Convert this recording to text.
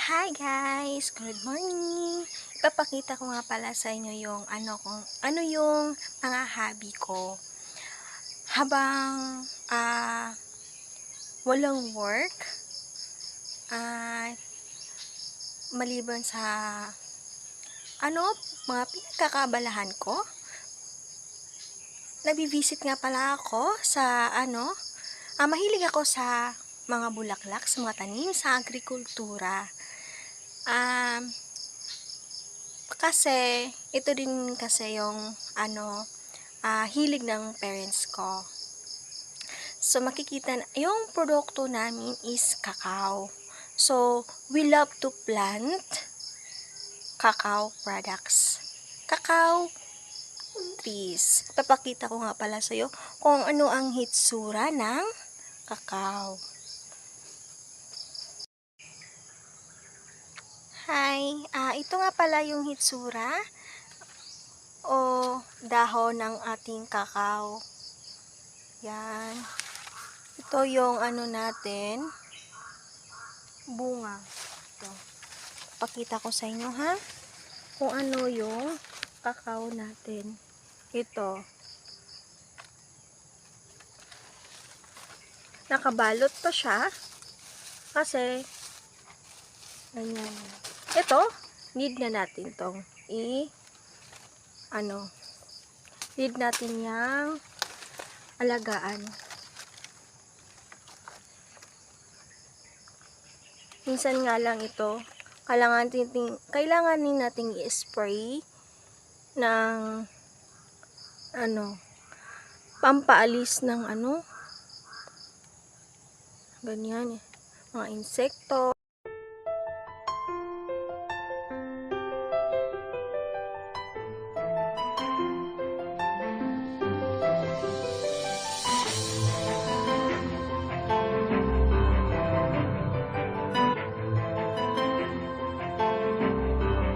Hi guys! Good morning! Ipapakita ko nga pala sa inyo yung ano yung mga hobby ko. Habang walang work, at maliban sa mga pinagkakabalahan ko, nabivisit nga pala ako sa mahilig ako sa mga bulaklak, sa mga tanim, sa agrikultura. Kasi ito din kasi yung hilig ng parents ko. So makikita yung produkto namin is cacao. So we love to plant cacao products. Cacao trees. Papakita ko nga pala sa iyo kung ano ang hitsura ng cacao. Hi, ito nga pala yung hitsura o dahon ng ating kakao. Yan. Ito yung natin, bunga. Ito. Pakita ko sa inyo ha, kung ano yung kakao natin. Ito. Nakabalot pa siya kasi ganyan. Ito, need na natin tong need natin yang alagaan. Minsan nga lang ito, kailangan din nating i-spray ng pampaalis ng ganyan, mga insekto.